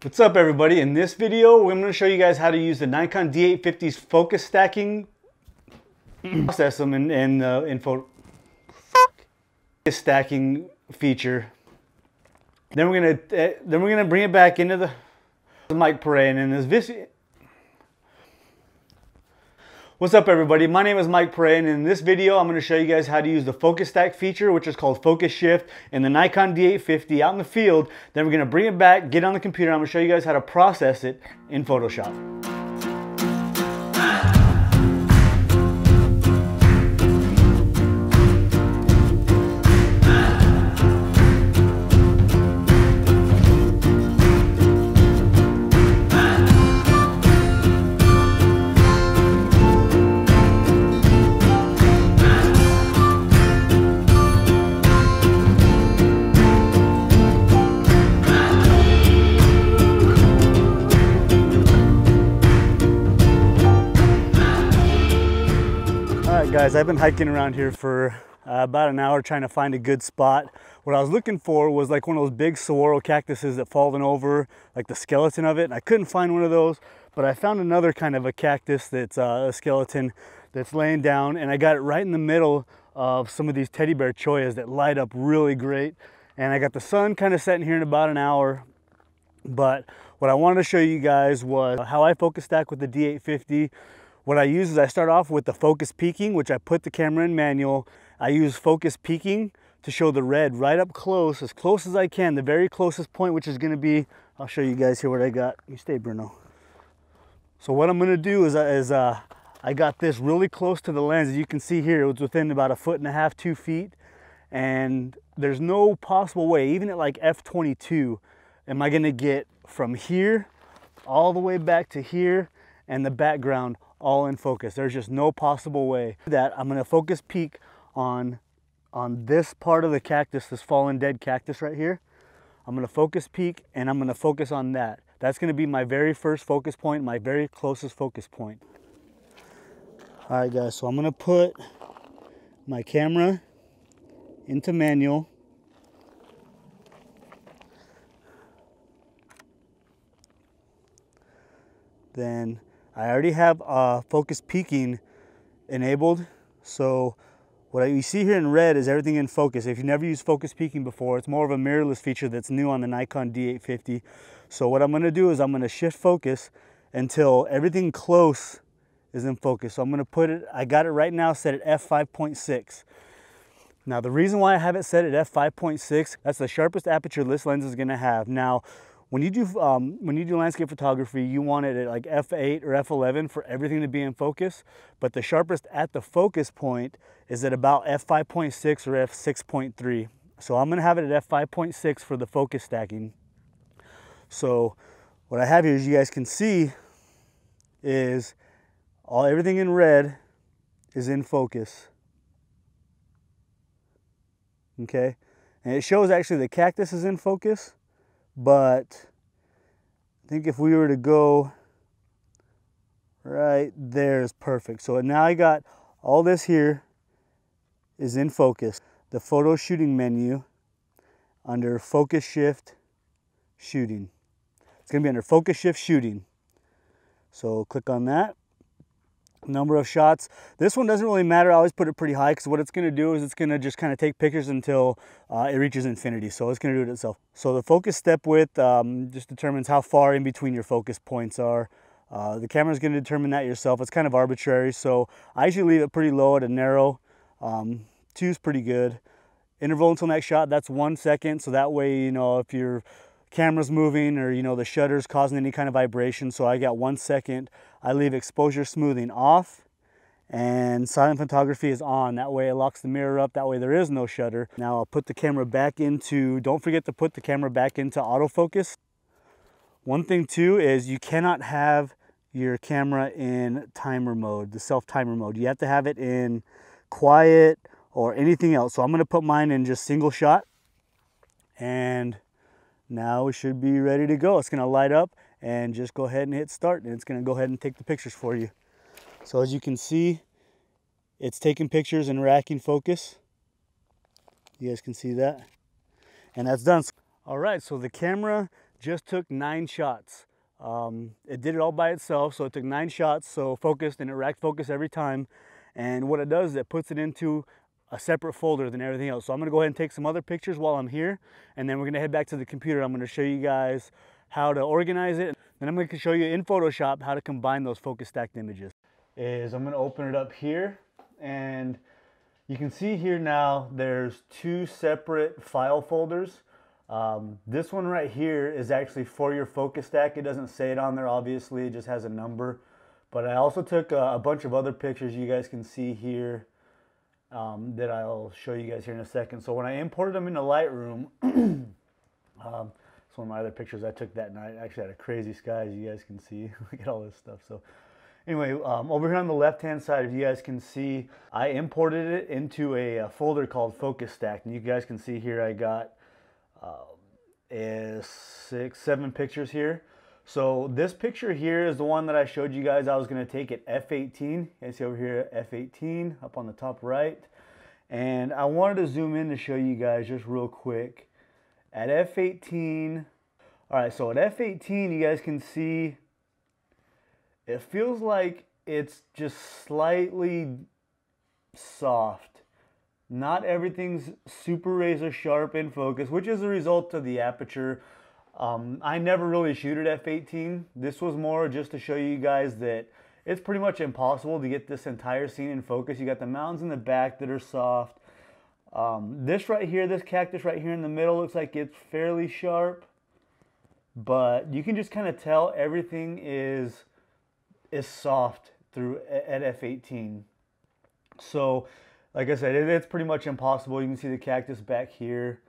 What's up everybody? In this video, I'm going to show you guys how to use the Nikon D850's focus stacking process in photo stacking feature. Then we're gonna bring it back into the mic Perea, and in this video. What's up everybody? My name is Mike Perea, and in this video I'm going to show you guys how to use the focus stack feature, which is called focus shift, in the Nikon D850 out in the field. Then we're going to bring it back, get on the computer, and I'm going to show you guys how to process it in Photoshop. Guys, I've been hiking around here for about an hour trying to find a good spot. What I was looking for was like one of those big saguaro cactuses that fallen over, like the skeleton of it, and I couldn't find one of those, but I found another kind of a cactus that's a skeleton that's laying down, and I got it right in the middle of some of these teddy bear choyas that light up really great. And I got the sun kind of setting here in about an hour, but what I wanted to show you guys was how I focus stack with the D850. What I use is I start off with the focus peaking, which I put the camera in manual. I use focus peaking to show the red right up close as I can, the very closest point, which is gonna be, I'll show you guys here what I got. You stay, Bruno. So what I'm gonna do is I got this really close to the lens. As you can see here, it was within about 1.5 to 2 feet. And there's no possible way, even at like f/22, am I gonna get from here all the way back to here and the background all in focus. There's just no possible way that I'm going to focus peak on this part of the cactus, this fallen dead cactus right here. I'm going to focus peak and I'm going to focus on that. That's going to be my very first focus point, my very closest focus point. All right guys, so I'm going to put my camera into manual. Then I already have focus peaking enabled. So what you see here in red is everything in focus. If you've never used focus peaking before, it's more of a mirrorless feature that's new on the Nikon D850. So what I'm going to do is I'm going to shift focus until everything close is in focus. So I'm going to put it, I got it right now set at f5.6. Now the reason why I have it set at f5.6, that's the sharpest aperture this lens is going to have. Now when you do landscape photography, you want it at like f8 or f11 for everything to be in focus, but the sharpest at the focus point is at about f5.6 or f6.3. So I'm going to have it at f5.6 for the focus stacking. So what I have here, as you guys can see, is everything in red is in focus. Okay, and it shows actually the cactus is in focus. But I think if we were to go right there is perfect. So now I got all this here is in focus. The photo shooting menu under focus shift shooting. It's going to be under focus shift shooting. So click on that. Number of shots. This one doesn't really matter. I always put it pretty high because what it's going to do is it's going to just kind of take pictures until it reaches infinity. So it's going to do it itself. So the focus step width just determines how far in between your focus points are. The camera is going to determine that yourself. It's kind of arbitrary. So I usually leave it pretty low at a narrow. 2 is pretty good. Interval until next shot, that's 1 second. So that way, you know, if your camera's moving or, you know, the shutter's causing any kind of vibration. So I got 1 second. I leave exposure smoothing off and silent photography is on. That way it locks the mirror up. That way there is no shutter. Now I'll put the camera back into, don't forget to put the camera back into autofocus. One thing too is you cannot have your camera in timer mode, the self timer mode. You have to have it in quiet or anything else. So I'm going to put mine in just single shot, and now we should be ready to go. It's going to light up and just go ahead and hit start, and it's going to go ahead and take the pictures for you. So as you can see, it's taking pictures and racking focus. You guys can see that. And that's done. All right, so the camera just took 9 shots. It did it all by itself, so it took 9 shots, so focused, and it racked focus every time. And what it does is it puts it into a separate folder than everything else. So I'm gonna go ahead and take some other pictures while I'm here, and then we're gonna head back to the computer. I'm gonna show you guys how to organize it. Then I'm gonna show you in Photoshop how to combine those focus stacked images. I'm gonna open it up here, and you can see here now there's 2 separate file folders. This one right here is actually for your focus stack. It doesn't say it on there, obviously, it just has a number. But I also took a bunch of other pictures you guys can see here that I'll show you guys here in a second. So when I imported them into Lightroom, it's one of my other pictures I took that night. I actually had a crazy sky, as you guys can see. Look at all this stuff. So anyway, over here on the left hand side, if you guys can see, I imported it into a folder called Focus Stack. And you guys can see here I got 6, 7 pictures here. So this picture here is the one that I showed you guys I was going to take at f18. You guys see over here f18 up on the top right. And I wanted to zoom in to show you guys just real quick. At f18, all right, so at f18 you guys can see it feels like it's just slightly soft. Not everything's super razor sharp in focus, which is a result of the aperture. I never really shoot at f18. This was more just to show you guys that it's pretty much impossible to get this entire scene in focus. You got the mountains in the back that are soft. This right here, this cactus right here in the middle looks like it's fairly sharp, but you can just kind of tell everything is soft through at f18. So like I said, it's pretty much impossible. You can see the cactus back here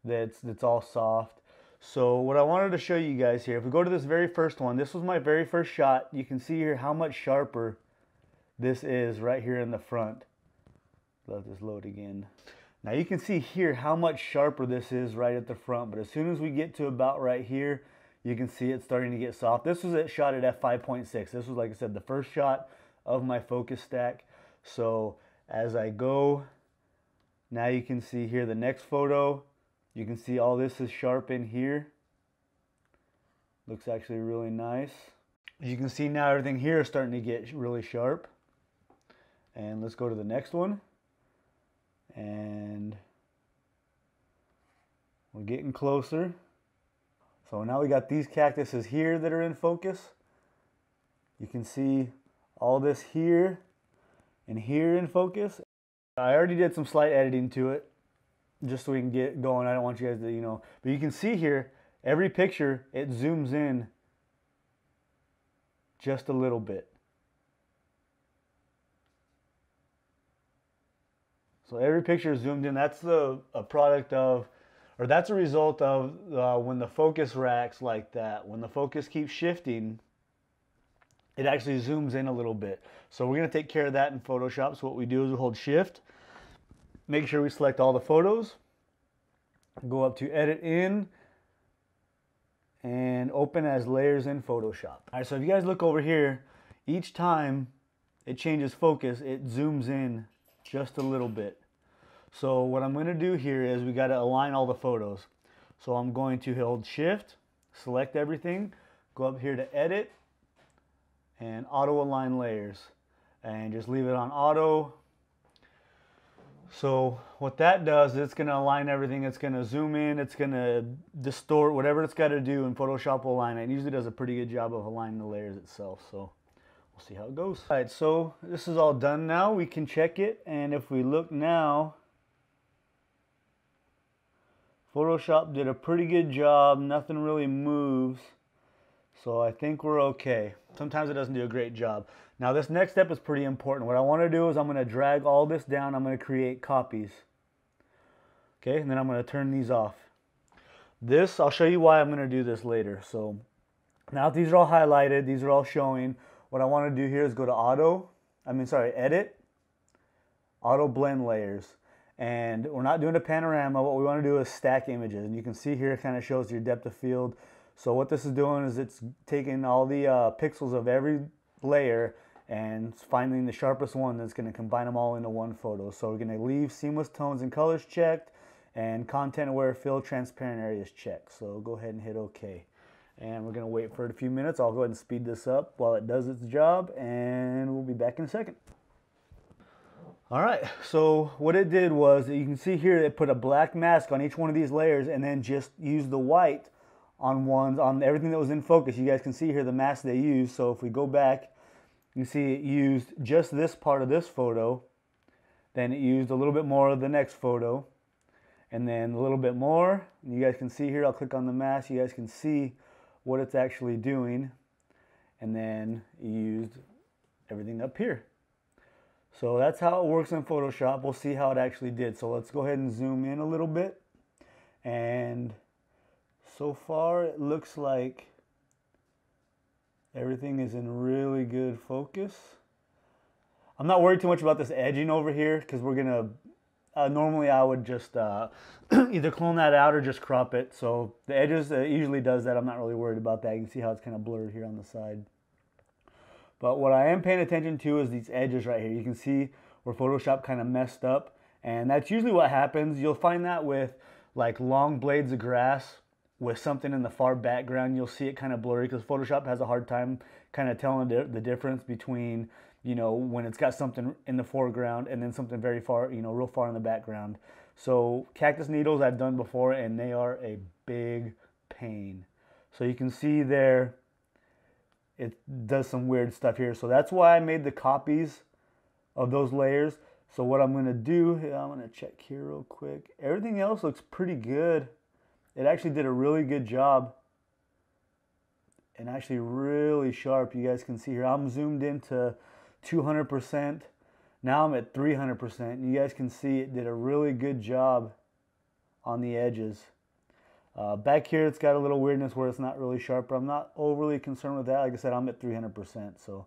that's all soft. So what I wanted to show you guys here, if we go to this very first one, this was my very first shot. You can see here how much sharper this is right here in the front. Let this load again. Now you can see here how much sharper this is right at the front, but as soon as we get to about right here, you can see it starting to get soft. This was a shot at f5.6. This was, like I said, the first shot of my focus stack. So as I go, now you can see here the next photo. You can see all this is sharp in here. Looks actually really nice. You can see now everything here is starting to get really sharp. And let's go to the next one. And we're getting closer. So now we got these cactuses here that are in focus. You can see all this here and here in focus. I already did some slight editing to it just so we can get going. I don't want you guys to, but you can see here, every picture, it zooms in just a little bit. So every picture is zoomed in. That's a product of, or that's a result of when the focus racks like that. When the focus keeps shifting, it actually zooms in a little bit. So we're going to take care of that in Photoshop. So what we do is we hold Shift, make sure we select all the photos, go up to Edit In, and Open as Layers in Photoshop. All right, so if you guys look over here, each time it changes focus, it zooms in just a little bit. So what I'm going to do here is we got to align all the photos. So I'm going to hold Shift, select everything, go up here to Edit, and Auto Align Layers, and just leave it on auto. So what that does is it's going to align everything. It's going to zoom in, it's going to distort, whatever it's got to do, and Photoshop will align it. It usually does a pretty good job of aligning the layers itself. So we'll see how it goes. All right, so this is all done now. We can check it, and if we look now, Photoshop did a pretty good job. Nothing really moves. So I think we're okay. Sometimes it doesn't do a great job. Now this next step is pretty important. What I want to do is I'm going to drag all this down. I'm going to create copies. Okay, and then I'm going to turn these off. This, I'll show you why I'm going to do this later. So now these are all highlighted. These are all showing. What I want to do here is go to Edit, Auto Blend Layers. And we're not doing a panorama. What we want to do is stack images. And you can see here it kind of shows your depth of field. So what this is doing is it's taking all the pixels of every layer and finding the sharpest one that's going to combine them all into one photo. So we're going to leave seamless tones and colors checked and content aware fill transparent areas checked. So go ahead and hit OK. And we're gonna wait for it a few minutes. I'll go ahead and speed this up while it does its job, and we'll be back in a second. All right, so what it did was, you can see here, it put a black mask on each one of these layers and then just used the white on everything that was in focus. You guys can see here the mask they used. So if we go back, you can see it used just this part of this photo, then it used a little bit more of the next photo, and then a little bit more. You guys can see here, I'll click on the mask, you guys can see what it's actually doing, and then it used everything up here. So that's how it works in Photoshop. We'll see how it actually did. So let's go ahead and zoom in a little bit. And so far it looks like everything is in really good focus. I'm not worried too much about this edging over here because we're gonna, normally I would just either clone that out or just crop it. So the edges, it usually does that. I'm not really worried about that. You can see how it's kind of blurred here on the side. But what I am paying attention to is these edges right here. You can see where Photoshop kind of messed up. And that's usually what happens. You'll find that with like long blades of grass with something in the far background. You'll see it kind of blurry because Photoshop has a hard time kind of telling the difference between, you know, when it's got something in the foreground and then something very far, you know, real far in the background. So cactus needles I've done before, and they are a big pain. So you can see there, it does some weird stuff here. So that's why I made the copies of those layers. So what I'm gonna do, I'm gonna check here real quick. Everything else looks pretty good. It actually did a really good job and actually really sharp. You guys can see here, I'm zoomed into 200%. Now I'm at 300%. You guys can see it did a really good job on the edges. Back here, it's got a little weirdness where it's not really sharp, but I'm not overly concerned with that. Like I said, I'm at 300%. So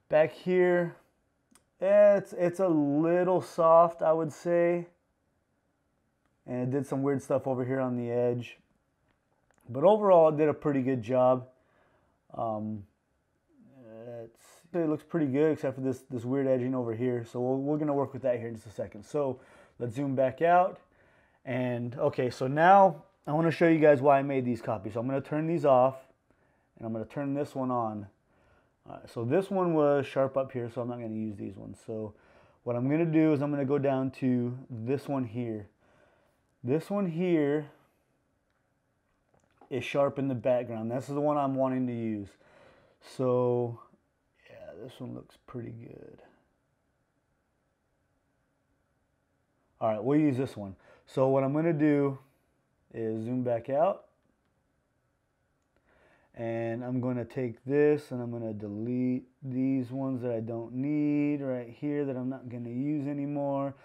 back here, it's a little soft, I would say. And it did some weird stuff over here on the edge. But overall, it did a pretty good job. It looks pretty good, except for this weird edging over here. So we're going to work with that here in just a second. So let's zoom back out. And okay, so now I want to show you guys why I made these copies. So I'm going to turn these off, and I'm going to turn this one on. So this one was sharp up here, so I'm not going to use these ones. So what I'm going to do is I'm going to go down to this one here. This one here is sharp in the background. This is the one I'm wanting to use. So yeah, this one looks pretty good. All right, we'll use this one. So what I'm going to do is zoom back out. And I'm going to take this and I'm going to delete these ones that I don't need right here that I'm not going to use anymore.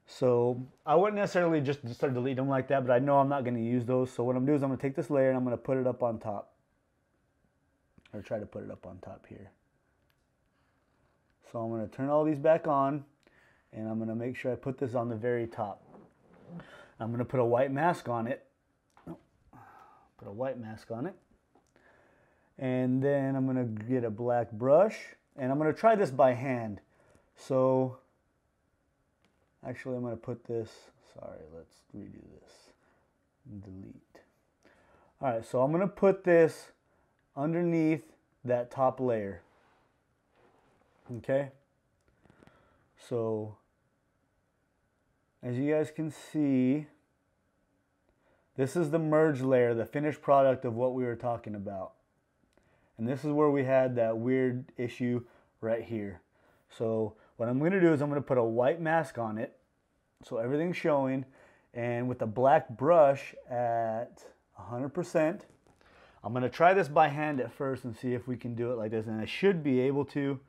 So I wouldn't necessarily just start deleting them like that, but I know I'm not going to use those. So what I'm doing is I'm going to take this layer and I'm going to put it up on top. Or try to put it up on top here. So I'm going to turn all these back on, and I'm going to make sure I put this on the very top. I'm going to put a white mask on it. Put a white mask on it. And then I'm going to get a black brush, and I'm going to try this by hand. So actually I'm going to put this, sorry, let's redo this. Delete. All right, so I'm going to put this underneath that top layer. Okay? So as you guys can see, this is the merge layer, the finished product of what we were talking about. And this is where we had that weird issue right here. So what I'm going to do is I'm going to put a white mask on it, so everything's showing, and with a black brush at 100%, I'm going to try this by hand at first and see if we can do it like this, and I should be able to,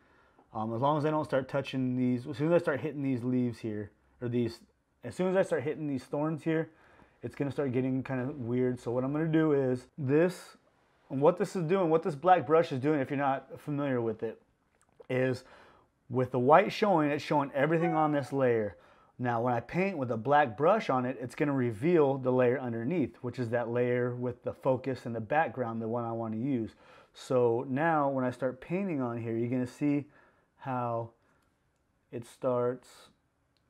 as long as I don't start touching these. As soon as I start hitting these leaves here, or these, as soon as I start hitting these thorns here, it's going to start getting kind of weird. So what I'm going to do is this, and what this is doing, what this black brush is doing, if you're not familiar with it, is with the white showing, it's showing everything on this layer. Now when I paint with a black brush on it, it's going to reveal the layer underneath, which is that layer with the focus and the background, the one I want to use. So now when I start painting on here, you're going to see how it starts,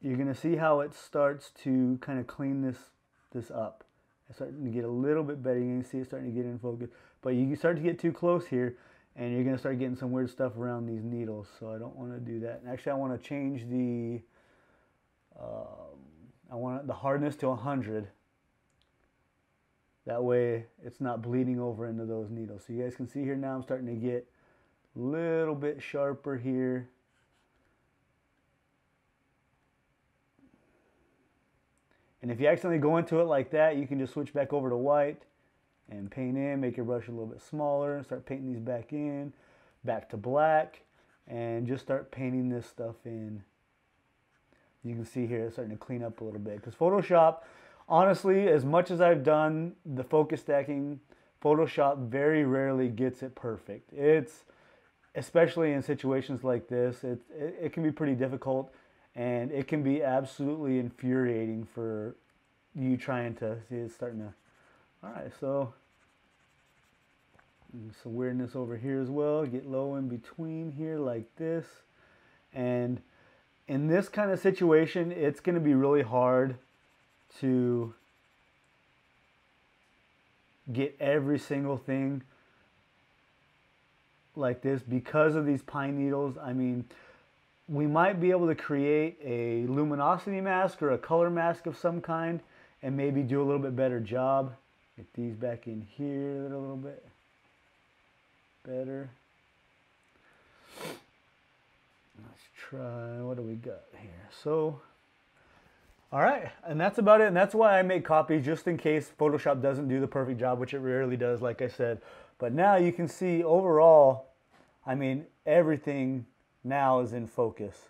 you're going to see how it starts to kind of clean this up. It's starting to get a little bit better. You can see it starting to get in focus. But you can start to get too close here, and you're going to start getting some weird stuff around these needles. So I don't want to do that. And actually, I want to change the I want the hardness to 100. That way, it's not bleeding over into those needles. So you guys can see here now, I'm starting to get a little bit sharper here. And if you accidentally go into it like that, you can just switch back over to white and paint in, make your brush a little bit smaller, start painting these back in, back to black, and just start painting this stuff in. You can see here it's starting to clean up a little bit. Because Photoshop, honestly, as much as I've done the focus stacking, Photoshop very rarely gets it perfect. It's, especially in situations like this, it can be pretty difficult, and it can be absolutely infuriating for you trying to see it's starting to. All right, so some weirdness over here as well. Get low in between here like this. And in this kind of situation, it's going to be really hard to get every single thing like this because of these pine needles. I mean, we might be able to create a luminosity mask or a color mask of some kind and maybe do a little bit better job. Get these back in here a little bit better. Let's try, what do we got here? So, all right, and that's about it. And that's why I make copies, just in case Photoshop doesn't do the perfect job, which it rarely does, like I said. But now you can see overall, I mean, everything now is in focus.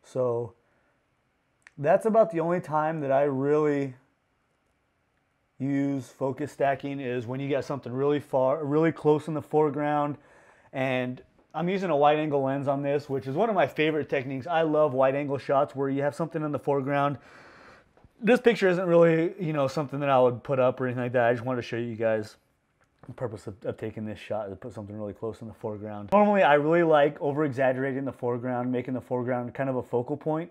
So that's about the only time that I really use focus stacking, is when you got something really far, really close in the foreground. And I'm using a wide angle lens on this, which is one of my favorite techniques. I love wide angle shots where you have something in the foreground. This picture isn't really, you know, something that I would put up or anything like that. I just wanted to show you guys the purpose of taking this shot, to put something really close in the foreground. Normally, I really like over-exaggerating the foreground, making the foreground kind of a focal point.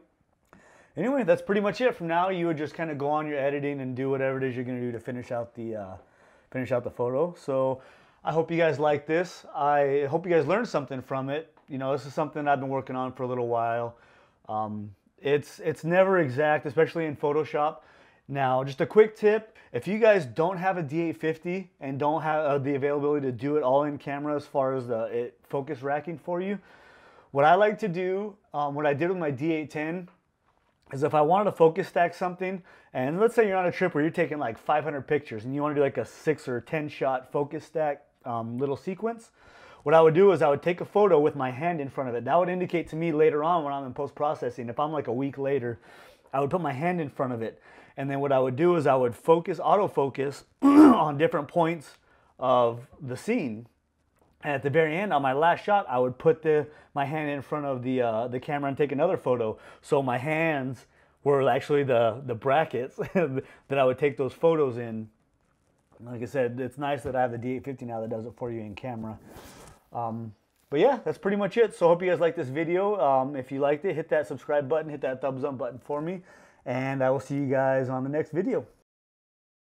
Anyway, that's pretty much it. From now, you would just kind of go on your editing and do whatever it is you're going to do to finish out the photo. So I hope you guys like this. I hope you guys learned something from it. You know, this is something I've been working on for a little while. It's never exact, especially in Photoshop. Now, just a quick tip, if you guys don't have a D850 and don't have the availability to do it all in camera as far as the focus racking for you, what I like to do, what I did with my D810, is if I wanted to focus stack something, and let's say you're on a trip where you're taking like 500 pictures and you want to do like a 6 or 10 shot focus stack little sequence, what I would do is I would take a photo with my hand in front of it. That would indicate to me later on when I'm in post-processing, if I'm like a week later, I would put my hand in front of it. And then what I would do is I would focus, autofocus on different points of the scene. And at the very end, on my last shot, I would put my hand in front of the camera and take another photo. So my hands were actually the brackets that I would take those photos in. Like I said, it's nice that I have the D850 now that does it for you in camera. But yeah, that's pretty much it. So I hope you guys liked this video. If you liked it, hit that subscribe button, hit that thumbs up button for me. And I will see you guys on the next video.